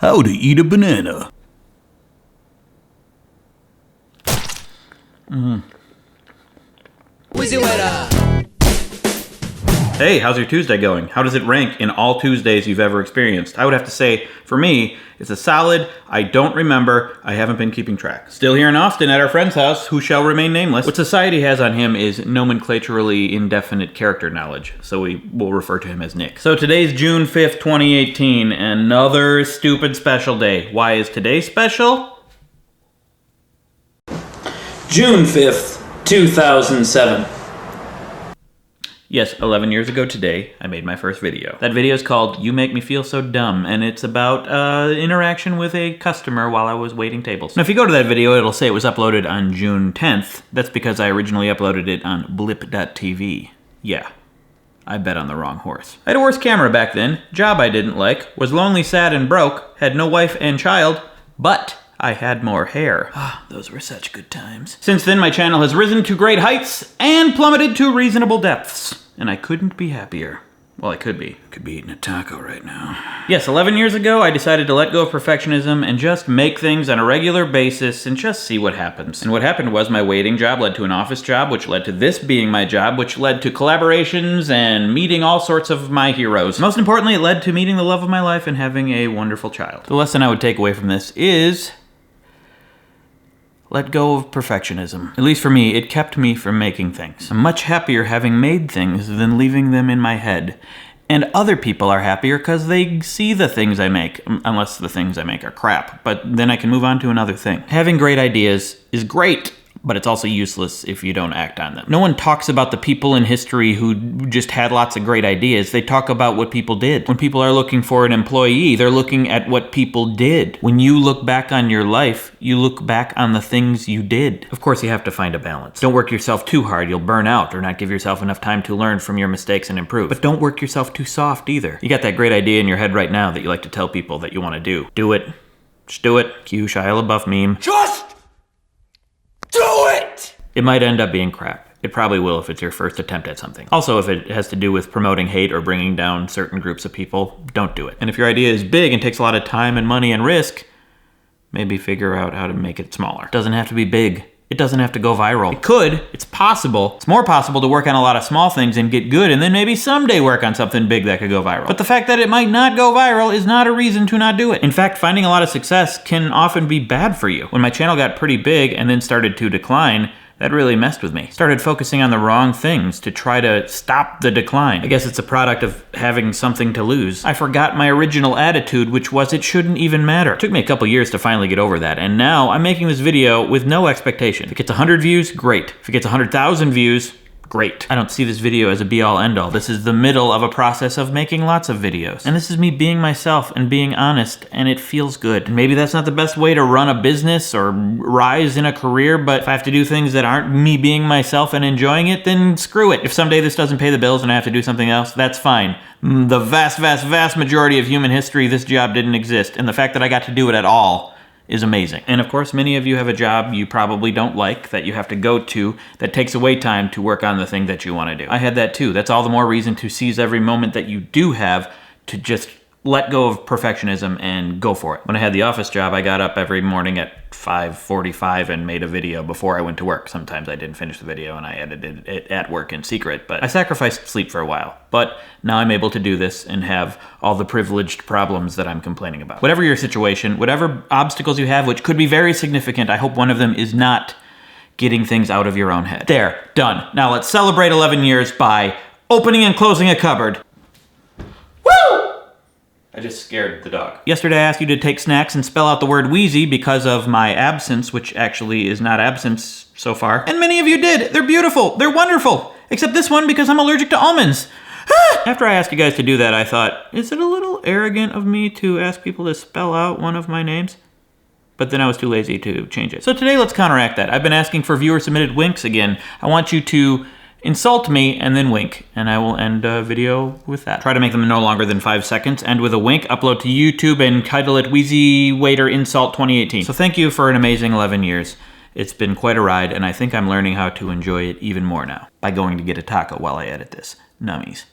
How to eat a banana. WheezyWaiter! Hey, how's your Tuesday going? How does it rank in all Tuesdays you've ever experienced? I would have to say, for me, it's a solid, I don't remember, I haven't been keeping track. Still here in Austin at our friend's house, who shall remain nameless. What society has on him is nomenclaturally indefinite character knowledge, so we will refer to him as Nick. So today's June 5th, 2018, another stupid special day. Why is today special? June 5th, 2007. Yes, 11 years ago today, I made my first video. That video is called You Make Me Feel So Dumb, and it's about interaction with a customer while I was waiting tables. Now, if you go to that video, it'll say it was uploaded on June 10th. That's because I originally uploaded it on blip.tv. Yeah, I bet on the wrong horse. I had a worse camera back then, job I didn't like, was lonely, sad, and broke, had no wife and child, but I had more hair. Ah, those were such good times. Since then, my channel has risen to great heights and plummeted to reasonable depths. And I couldn't be happier. Well, I could be. I could be eating a taco right now. Yes, 11 years ago, I decided to let go of perfectionism and just make things on a regular basis and just see what happens. And what happened was my waiting job led to an office job, which led to this being my job, which led to collaborations and meeting all sorts of my heroes. Most importantly, it led to meeting the love of my life and having a wonderful child. The lesson I would take away from this is let go of perfectionism. At least for me, it kept me from making things. I'm much happier having made things than leaving them in my head. And other people are happier because they see the things I make, unless the things I make are crap. But then I can move on to another thing. Having great ideas is great, but it's also useless if you don't act on them. No one talks about the people in history who just had lots of great ideas. They talk about what people did. When people are looking for an employee, they're looking at what people did. When you look back on your life, you look back on the things you did. Of course, you have to find a balance. Don't work yourself too hard. You'll burn out or not give yourself enough time to learn from your mistakes and improve. But don't work yourself too soft either. You got that great idea in your head right now that you like to tell people that you want to do. Do it. Just do it. Cue Shia LaBeouf meme. Just do it! It might end up being crap. It probably will if it's your first attempt at something. Also, if it has to do with promoting hate or bringing down certain groups of people, don't do it. And if your idea is big and takes a lot of time and money and risk, maybe figure out how to make it smaller. It doesn't have to be big. It doesn't have to go viral. It could. It's possible. It's more possible to work on a lot of small things and get good and then maybe someday work on something big that could go viral. But the fact that it might not go viral is not a reason to not do it. In fact, finding a lot of success can often be bad for you. When my channel got pretty big and then started to decline, that really messed with me. Started focusing on the wrong things to try to stop the decline. I guess it's a product of having something to lose. I forgot my original attitude, which was it shouldn't even matter. It took me a couple years to finally get over that, and now I'm making this video with no expectation. If it gets 100 views, great. If it gets 100,000 views, great. I don't see this video as a be-all end-all. This is the middle of a process of making lots of videos. And this is me being myself and being honest, and it feels good. And maybe that's not the best way to run a business or rise in a career, but if I have to do things that aren't me being myself and enjoying it, then screw it. If someday this doesn't pay the bills and I have to do something else, that's fine. The vast, vast, vast majority of human history, this job didn't exist, and the fact that I got to do it at all is amazing. And of course, many of you have a job you probably don't like that you have to go to that takes away time to work on the thing that you want to do. I had that too. That's all the more reason to seize every moment that you do have to just let go of perfectionism and go for it. When I had the office job, I got up every morning at 5:45 and made a video before I went to work. Sometimes I didn't finish the video and I edited it at work in secret, but I sacrificed sleep for a while. But now I'm able to do this and have all the privileged problems that I'm complaining about. Whatever your situation, whatever obstacles you have, which could be very significant, I hope one of them is not getting things out of your own head. There, done. Now let's celebrate 11 years by opening and closing a cupboard. Woo! I just scared the dog. Yesterday I asked you to take snacks and spell out the word wheezy because of my absence, which actually is not absence so far. And many of you did. They're beautiful. They're wonderful. Except this one because I'm allergic to almonds. After I asked you guys to do that, I thought, is it a little arrogant of me to ask people to spell out one of my names? But then I was too lazy to change it. So today let's counteract that. I've been asking for viewer-submitted winks again. I want you to insult me and then wink, and I will end a video with that. Try to make them no longer than 5 seconds, end with a wink, upload to YouTube, and title it WheezyWaiter Insult 2018. So thank you for an amazing 11 years. It's been quite a ride, and I think I'm learning how to enjoy it even more now by going to get a taco while I edit this. Nummies.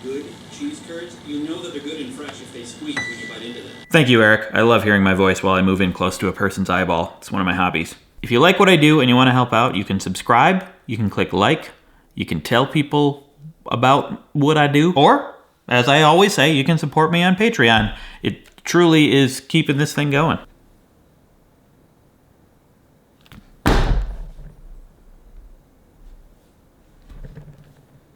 good cheese curds, you know that they're good and fresh if they squeak when you bite into them. Thank you, Eric. I love hearing my voice while I move in close to a person's eyeball. It's one of my hobbies. If you like what I do and you want to help out, you can subscribe, you can click like, you can tell people about what I do, or, as I always say, you can support me on Patreon. It truly is keeping this thing going.